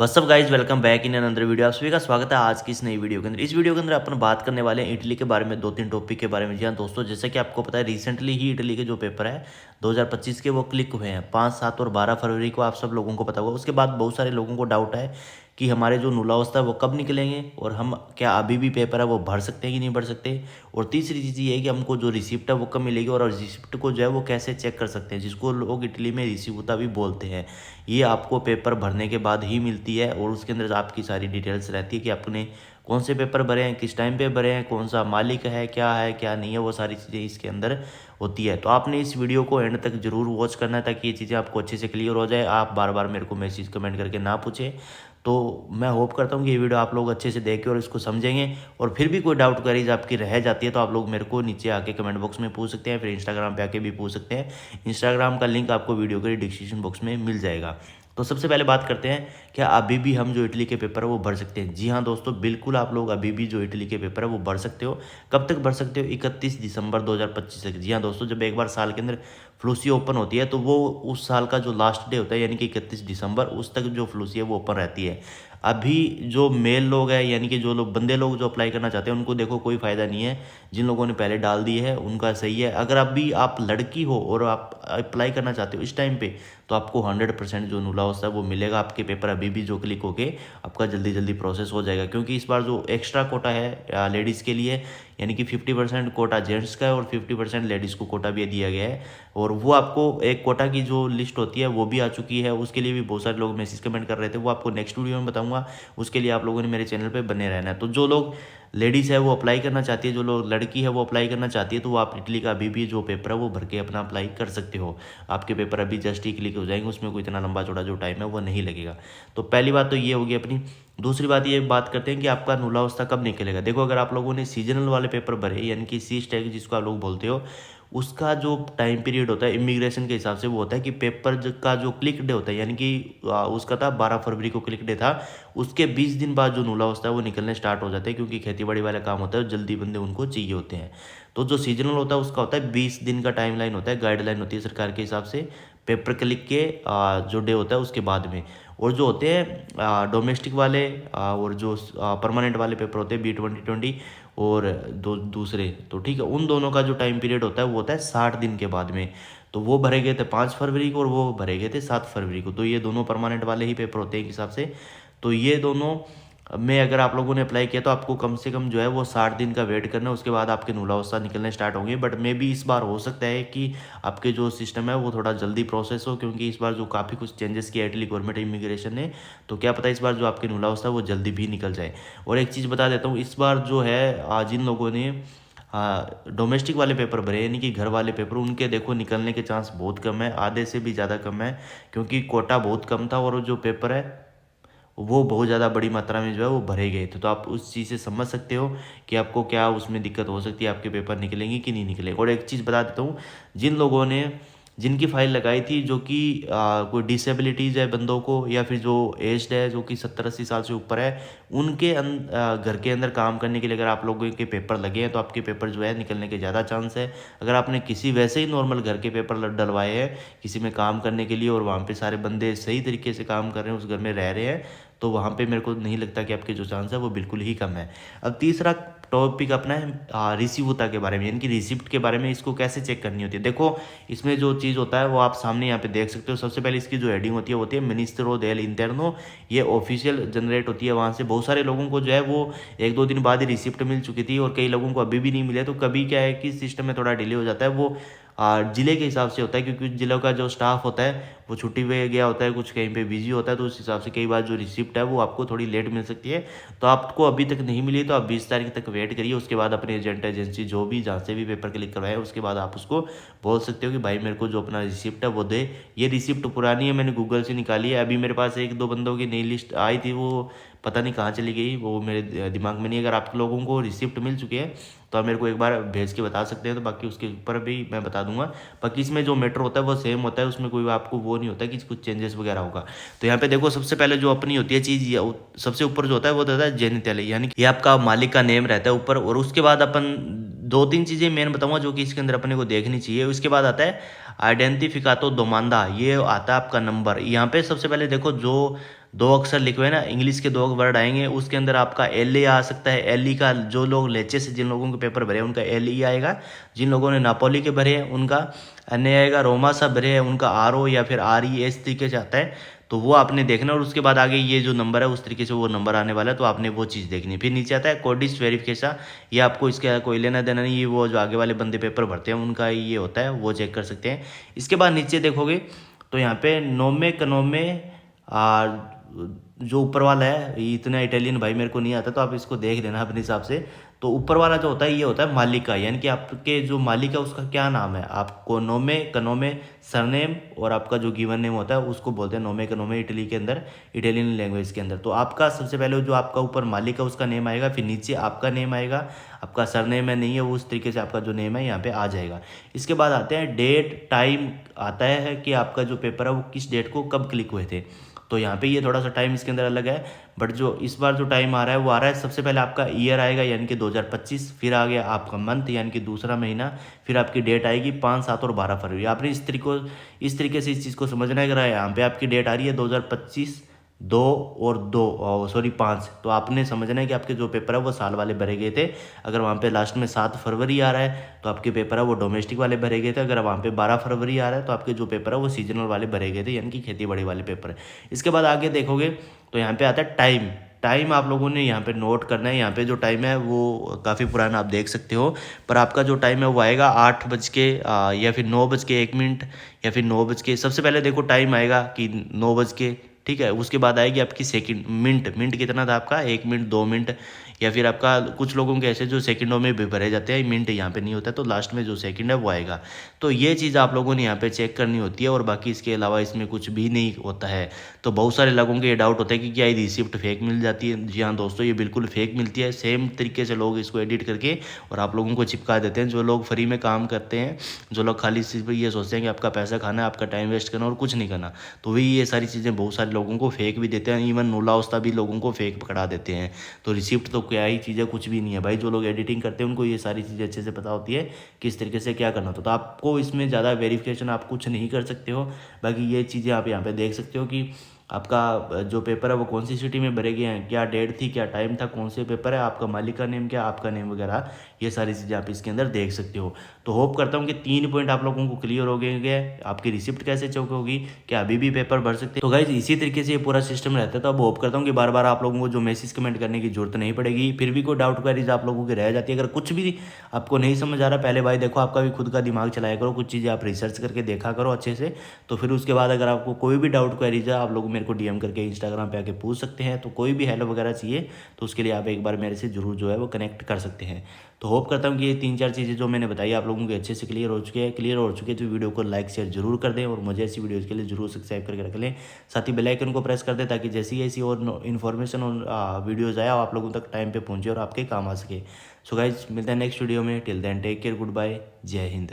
What's up guys, welcome back in another video. आप सभी का स्वागत है आज की इस नई वीडियो के अंदर। इस वीडियो के अंदर अपन बात करने वाले हैं इटली के बारे में, दो तीन टॉपिक के बारे में। जी हाँ दोस्तों, जैसे कि आपको पता है रिसेंटली ही इटली के जो पेपर है 2025 के वो क्लिक हुए हैं 5, 7 और 12 फरवरी को। आप सब लोगों को पता होगा। उसके बाद बहुत सारे लोगों को डाउट है कि हमारे जो नूलावस्था है वो कब निकलेंगे और हम क्या अभी भी पेपर है वो भर सकते हैं कि नहीं भर सकते। और तीसरी चीज़ ये है कि हमको जो रिसिप्ट है वो कब मिलेगी और रिसिप्ट को जो है वो कैसे चेक कर सकते हैं, जिसको लोग इटली में रिसीवता भी बोलते हैं। ये आपको पेपर भरने के बाद ही मिलती है और उसके अंदर आपकी सारी डिटेल्स रहती है कि आपने कौन से पेपर भरे हैं, किस टाइम पे भरे हैं, कौन सा मालिक है क्या नहीं है, वो सारी चीज़ें इसके अंदर होती है। तो आपने इस वीडियो को एंड तक जरूर वॉच करना है ताकि ये चीज़ें आपको अच्छे से क्लियर हो जाए। आप बार बार मेरे को मैसेज कमेंट करके ना पूछें। तो मैं होप करता हूँ कि ये वीडियो आप लोग अच्छे से देखें और इसको समझेंगे। और फिर भी कोई डाउट क्वेरीज आपकी रह जाती है तो आप लोग मेरे को नीचे आके कमेंट बॉक्स में पूछ सकते हैं, फिर इंस्टाग्राम पे आके भी पूछ सकते हैं। इंस्टाग्राम का लिंक आपको वीडियो के डिस्क्रिप्शन बॉक्स में मिल जाएगा। तो सबसे पहले बात करते हैं, क्या अभी भी हम जो इटली के पेपर है वो भर सकते हैं। जी हाँ दोस्तों, बिल्कुल आप लोग अभी भी जो इटली के पेपर है वो भर सकते हो। कब तक भर सकते हो? 31 दिसंबर 2025 तक। जी हाँ दोस्तों, जब एक बार साल के अंदर फ्लूसी ओपन होती है तो वो उस साल का जो लास्ट डे होता है यानी कि 31 दिसंबर, उस तक जो फ्लूसी है वो ओपन रहती है। अभी जो मेल लोग हैं यानी कि जो लोग बंदे लोग जो अप्लाई करना चाहते हैं उनको देखो कोई फ़ायदा नहीं है। जिन लोगों ने पहले डाल दी है उनका सही है। अगर अभी आप लड़की हो और आप अप्लाई करना चाहते हो इस टाइम पे, तो आपको 100% जो नूलावस्था है वो मिलेगा। आपके पेपर अभी भी जो क्लिक होके आपका जल्दी जल्दी प्रोसेस हो जाएगा, क्योंकि इस बार जो एक्स्ट्रा कोटा है लेडीज़ के लिए, यानी कि 50% कोटा जेंट्स का है और 50% लेडीज़ को कोटा भी दिया गया है। और वो आपको एक कोटा की जो लिस्ट होती है वो भी आ चुकी है। उसके लिए भी बहुत सारे लोग मैसेज कमेंट कर रहे थे, वो आपको नेक्स्ट वीडियो में बताऊंगा। उसके लिए आप लोगों ने मेरे चैनल पे बने रहना है। तो जो लोग लेडीज़ है वो अप्लाई करना चाहती है, जो लोग लड़की है वो अप्लाई करना चाहती है, तो वो आप इटली का अभी भी जो पेपर है वो भर के अपना अप्लाई कर सकते हो। आपके पेपर अभी जस्ट ही क्लिक हो जाएंगे, उसमें कोई इतना लंबा चौड़ा जो टाइम है वो नहीं लगेगा। तो पहली बात तो ये होगी अपनी। दूसरी बात ये बात करते हैं कि आपका नूलावस्था कब निकलेगा। देखो, अगर आप लोगों ने सीजनल वाले पेपर भरे यानी कि सी स्टैग जिसको आप लोग बोलते हो, उसका जो टाइम पीरियड होता है इमिग्रेशन के हिसाब से वो होता है कि पेपर का जो क्लिक डे होता है, यानी कि उसका था 12 फरवरी को क्लिक डे था। उसके 20 दिन बाद जो नूलावस्था है वो निकलने स्टार्ट हो जाते हैं, क्योंकि खेती बाड़ी वाला काम होता है, जल्दी बंदे उनको चाहिए होते हैं। तो जो सीजनल होता है उसका होता है 20 दिन का टाइम लाइन होता है, गाइडलाइन होती है सरकार के हिसाब से पेपर क्लिक के जो डे होता है उसके बाद में। और जो होते हैं डोमेस्टिक वाले और जो परमानेंट वाले पेपर होते हैं B2020 और दूसरे, तो ठीक है, उन दोनों का जो टाइम पीरियड होता है वो होता है 60 दिन के बाद में। तो वो भरे गए थे 5 फरवरी को और वो भरे गए थे 7 फरवरी को। तो ये दोनों परमानेंट वाले ही पेपर होते हैं एक हिसाब से। तो ये दोनों में अगर आप लोगों ने अप्लाई किया तो आपको कम से कम जो है वो 60 दिन का वेट करना है, उसके बाद आपके नूलावस्था निकलने स्टार्ट होंगे। बट मे भी इस बार हो सकता है कि आपके जो सिस्टम है वो थोड़ा जल्दी प्रोसेस हो, क्योंकि इस बार जो काफ़ी कुछ चेंजेस किया इटली गवर्नमेंट इमिग्रेशन ने। तो क्या पता इस बार जो आपके नूलावस्था है वो जल्दी भी निकल जाए। और एक चीज़ बता देता हूँ, इस बार जो है जिन लोगों ने डोमेस्टिक वाले पेपर भरे यानी कि घर वाले पेपर, उनके देखो निकलने के चांस बहुत कम है, आधे से भी ज़्यादा कम है, क्योंकि कोटा बहुत कम था और जो पेपर है वो बहुत ज़्यादा बड़ी मात्रा में जो है वो भरे गए थे। तो आप उस चीज़ से समझ सकते हो कि आपको क्या उसमें दिक्कत हो सकती है, आपके पेपर निकलेंगे कि नहीं निकलेंगे। और एक चीज़ बता देता हूँ, जिन लोगों ने जिनकी फ़ाइल लगाई थी जो कि कोई डिसेबिलिटीज़ है बंदों को, या फिर जो एज्ड है जो कि 70-80 साल से ऊपर है, उनके घर के अंदर काम करने के लिए अगर आप लोगों के पेपर लगे हैं तो आपके पेपर जो है निकलने के ज़्यादा चांस है। अगर आपने किसी वैसे ही नॉर्मल घर के पेपर डलवाए हैं किसी में काम करने के लिए और वहाँ पे सारे बंदे सही तरीके से काम कर रहे हैं, उस घर में रह रहे हैं, तो वहाँ पे मेरे को नहीं लगता कि आपके जो चांस है वो बिल्कुल ही कम है। अब तीसरा टॉपिक अपना है रिसीवता के बारे में, यानी कि रिसिप्ट के बारे में। इसको कैसे चेक करनी होती है, देखो इसमें जो चीज़ होता है वो आप सामने यहाँ पे देख सकते हो। सबसे पहले इसकी जो हेडिंग होती है वो होती है मिनिस्ट्रो देल इंटरनो। ये ऑफिशियल जनरेट होती है वहाँ से। बहुत सारे लोगों को जो है वो 1-2 दिन बाद ही रिसिप्ट मिल चुकी थी और कई लोगों को अभी भी नहीं मिले। तो कभी क्या है कि सिस्टम में थोड़ा डिले हो जाता है, वो ज़िले के हिसाब से होता है, क्योंकि ज़िलों का जो स्टाफ होता है वो छुट्टी पे गया होता है, कुछ कहीं पे बिजी होता है, तो उस हिसाब से कई बार जो रिसिप्ट है वो आपको थोड़ी लेट मिल सकती है। तो आपको अभी तक नहीं मिली तो आप 20 तारीख तक वेट करिए। उसके बाद अपने एजेंट एजेंसी जो भी जहाँ से भी पेपर क्लिक करवाए उसके बाद आप उसको बोल सकते हो कि भाई मेरे को जो अपना रिसिप्ट है वो दे। ये रिसिप्ट पुरानी है, मैंने गूगल से निकाली है। अभी मेरे पास 1-2 बंदों की नई लिस्ट आई थी, वो पता नहीं कहाँ चली गई, वो मेरे दिमाग में नहीं। अगर आप लोगों को रिसिप्ट मिल चुकी है तो आप मेरे को एक बार भेज के बता सकते हैं, तो बाकी उसके ऊपर भी मैं बता दूंगा। बाकी इसमें जो मैटर होता है वो सेम होता है, उसमें कोई आपको वो नहीं होता कि कुछ चेंजेस वगैरह होगा। तो यहाँ पे देखो सबसे पहले जो अपनी होती है चीज़, सबसे ऊपर जो होता है वो होता है जेनिटली, यानी कि ये आपका मालिक का नेम रहता है ऊपर। और उसके बाद अपन 2-3 चीज़ें मेन बताऊंगा जो कि इसके अंदर अपने को देखनी चाहिए। उसके बाद आता है आइडेंटिफिकातो दोमांदा, ये आता है आपका नंबर। यहाँ पे सबसे पहले देखो जो दो अक्षर लिखे हुए ना, इंग्लिश के दो वर्ड आएंगे, उसके अंदर आपका एल ए आ सकता है। एल ई का जो लोग लेचे से जिन लोगों के पेपर भरे हैं उनका एल ई आएगा, जिन लोगों ने नापोली के भरे हैं उनका एन ए आएगा, रोमा सा भरे हैं उनका आर ओ या फिर आर ई इस तरीके से आता है। तो वो आपने देखना, और उसके बाद आगे ये जो नंबर है उस तरीके से वो नंबर आने वाला है, तो आपने वो चीज़ देखनी है। फिर नीचे आता है कोडिस वेरिफिकेशन, ये आपको इसका कोई लेना देना नहीं, ये वो जो आगे वाले बंदे पेपर भरते हैं उनका ये होता है, वो चेक कर सकते हैं। इसके बाद नीचे देखोगे तो यहाँ पे नोमे कनोमे जो ऊपर वाला है, ये इतना इटालियन भाई मेरे को नहीं आता, तो आप इसको देख लेना अपने हिसाब से। तो ऊपर वाला जो होता है ये होता है मालिक का, यानी कि आपके जो मालिक है उसका क्या नाम है, आपको नोमे कनोमे सरनेम और आपका जो गिवन नेम होता है उसको बोलते हैं नोमे कनोमे इटली के अंदर, इटालियन लैंग्वेज के अंदर। तो आपका सबसे पहले जो आपका ऊपर मालिक है उसका नेम आएगा, फिर नीचे आपका नेम आएगा, आपका सरनेम है नहीं है वो उस तरीके से आपका जो नेम है यहाँ पे आ जाएगा। इसके बाद आते हैं डेट टाइम, आता है कि आपका जो पेपर है वो किस डेट को कब क्लिक हुए थे। तो यहाँ पे ये थोड़ा सा टाइम इसके अंदर अलग है, बट जो इस बार जो टाइम आ रहा है वो आ रहा है, सबसे पहले आपका ईयर आएगा यानी कि 2025, फिर आ गया आपका मंथ यानी कि दूसरा महीना, फिर आपकी डेट आएगी 5, 7 और 12 फरवरी। आपने इस तरीके से इस चीज़ को समझना है। अगर यहाँ पे आपकी डेट आ रही है 2025 2 और 2 सॉरी 5, तो आपने समझना है कि आपके जो पेपर है वो साल वाले भरे गए थे। अगर वहाँ पे लास्ट में 7 फरवरी आ रहा है तो आपके पेपर है वो डोमेस्टिक वाले भरे गए थे। अगर वहाँ पे 12 फरवरी आ रहा है तो आपके जो पेपर है वो सीजनल वाले भरे गए थे, यानी कि खेती बाड़ी वाले पेपर है। इसके बाद आगे देखोगे तो यहाँ पे आता है टाइम। टाइम आप लोगों ने यहाँ पे नोट करना है। यहाँ पे जो टाइम है वो काफ़ी पुराना आप देख सकते हो, पर आपका जो टाइम है वो आएगा 8 बज के या फिर 9 बज के 1 मिनट या फिर 9 बज के, सबसे पहले देखो टाइम आएगा कि 9 बज के, ठीक है। उसके बाद आएगी आपकी सेकंड, मिनट कितना था आपका, 1 मिनट 2 मिनट, या फिर आपका कुछ लोगों के ऐसे जो सेकंडों में भी भरे जाते हैं, मिनट यहाँ पे नहीं होता, तो लास्ट में जो सेकंड है वो आएगा। तो ये चीज़ आप लोगों ने यहाँ पे चेक करनी होती है, और बाकी इसके अलावा इसमें कुछ भी नहीं होता है। तो बहुत सारे लोगों के ये डाउट होता है कि क्या ये रिसिप्ट फेक मिल जाती है। जी हाँ दोस्तों, ये बिल्कुल फेक मिलती है। सेम तरीके से लोग इसको एडिट करके और आप लोगों को चिपका देते हैं। जो लोग फ्री में काम करते हैं, जो लोग खाली सिर्फ ये सोचते हैं कि आपका पैसा खाना है, आपका टाइम वेस्ट करना और कुछ नहीं करना, तो वही ये सारी चीज़ें बहुत सारे लोगों को फेक भी देते हैं। इवन नूला उस्ता भी लोगों को फेक पकड़ा देते हैं। तो रिसिप्ट तो क्या ही चीज़ है, कुछ भी नहीं है भाई। जो लोग एडिटिंग करते हैं उनको ये सारी चीज़ें अच्छे से पता होती है किस तरीके से क्या करना होता है। तो आपको इसमें ज़्यादा वेरिफिकेशन आप कुछ नहीं कर सकते हो। बाकी ये चीज़ें आप यहाँ पे देख सकते हो कि आपका जो पेपर है वो कौन सी सिटी में भरे गए हैं, क्या डेट थी, क्या टाइम था, कौन से पेपर है, आपका मालिक का नेम क्या, आपका नेम वगैरह, ये सारी चीज़ें आप इसके अंदर देख सकते हो। तो होप करता हूँ कि 3 पॉइंट आप लोगों को क्लियर हो गए। आपकी रिसिप्ट कैसे चेक होगी, क्या अभी भी पेपर भर सकते हैं। तो गाइज इसी तरीके से ये पूरा सिस्टम रहता है। तो अब होप करता हूँ कि बार बार आप लोगों को जो मैसेज कमेंट करने की जरूरत नहीं पड़ेगी। फिर भी कोई डाउट क्वेरीज आप लोगों की रह जाती है, अगर कुछ भी आपको नहीं समझ आ रहा, पहले भाई देखो आपका भी खुद का दिमाग चलाया करो, कुछ चीज़ें आप रिसर्च करके देखा करो अच्छे से। तो फिर उसके बाद अगर आपको कोई भी डाउट क्वेरीज है, आप लोग मेरे को डीएम करके इंस्टाग्राम पे आके पूछ सकते हैं। तो कोई भी हेल्प वगैरह चाहिए तो उसके लिए आप एक बार मेरे से जरूर जो है वो कनेक्ट कर सकते हैं। तो होप करता हूँ कि ये 3-4 चीज़ें जो मैंने बताई आप लोगों के अच्छे से क्लियर हो चुके हैं। तो वीडियो को लाइक शेयर जरूर कर दें, और मुझे ऐसी वीडियोज़ के लिए जरूर सब्सक्राइब करके रख लें। साथ ही बेल आइकन को प्रेस कर दें ताकि जैसी ऐसी और इन्फॉर्मेशन और वीडियोज़ आए आप लोगों तक टाइम पे पहुँचे और आपके काम आ सके। सो गाइज मिलते हैं नेक्स्ट वीडियो में। Till then take care, good bye, जय हिंद।